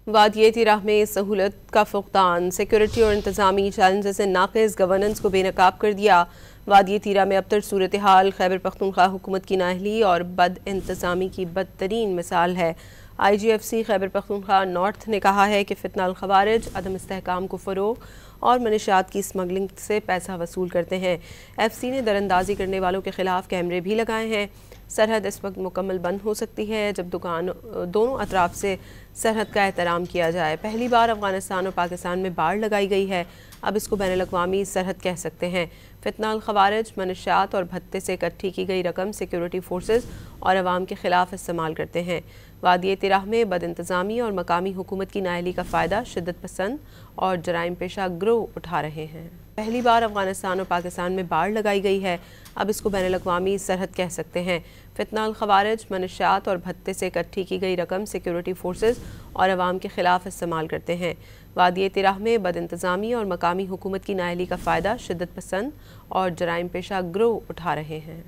वादिये तिराह में सहूलत का फुकदान, सिक्योरिटी और इंतजामी चैलेंजेस से नाक़िस गवर्नेंस को बेनकाब कर दिया। वादिये तिराह में अबतर सूरत हाल खैबर पख्तूनख्वा हुकूमत की नाअहली और बद इंतजामी की बदतरीन मिसाल है। IGFC खैबर पख्तूनख्वा नॉर्थ ने कहा है कि फितना अल खवारिज अदम इस्तेहकाम को फ़रोग और मनशियात की स्मगलिंग से पैसा वसूल करते हैं। FC ने दरअंदाजी करने वालों के खिलाफ कैमरे भी लगाए हैं। सरहद इस वक्त मुकम्मल बंद हो सकती है जब दोनों अतराफ से सरहद का एहतराम किया जाए। पहली बार अफगानिस्तान और पाकिस्तान में बाड़ लगाई गई है, अब इसको बैनुल अक़वामी सरहद कह सकते हैं। फितना अल खवारिज मनशियात और भत्ते से इकट्ठी की गई रकम सिक्योरिटी फोर्सेस और अवाम के खिलाफ इस्तेमाल करते हैं। वादिये तिराह में बद इंतज़ामी और मकामी हुकूमत की नाअहली का फ़ायदा शिद्दत पसंद और जराइम पेशा गिरोह उठा रहे हैं। पहली बार अफगानिस्तान और पाकिस्तान में बाड़ लगाई गई है, अब इसको बैनुल अक़वामी सरहद कह सकते हैं। फितना अल खवारिज मनशियात और भत्ते से इकट्ठी की गई रकम सिक्योरिटी फोर्सेस और अवाम के खिलाफ इस्तेमाल करते हैं। वादिये तिराह में बद इंतज़ामी और मकामी हुकूमत की नाअहली का फ़ायदा शिद्दत पसंद और जराइम पेशा गिरोह उठा रहे हैं।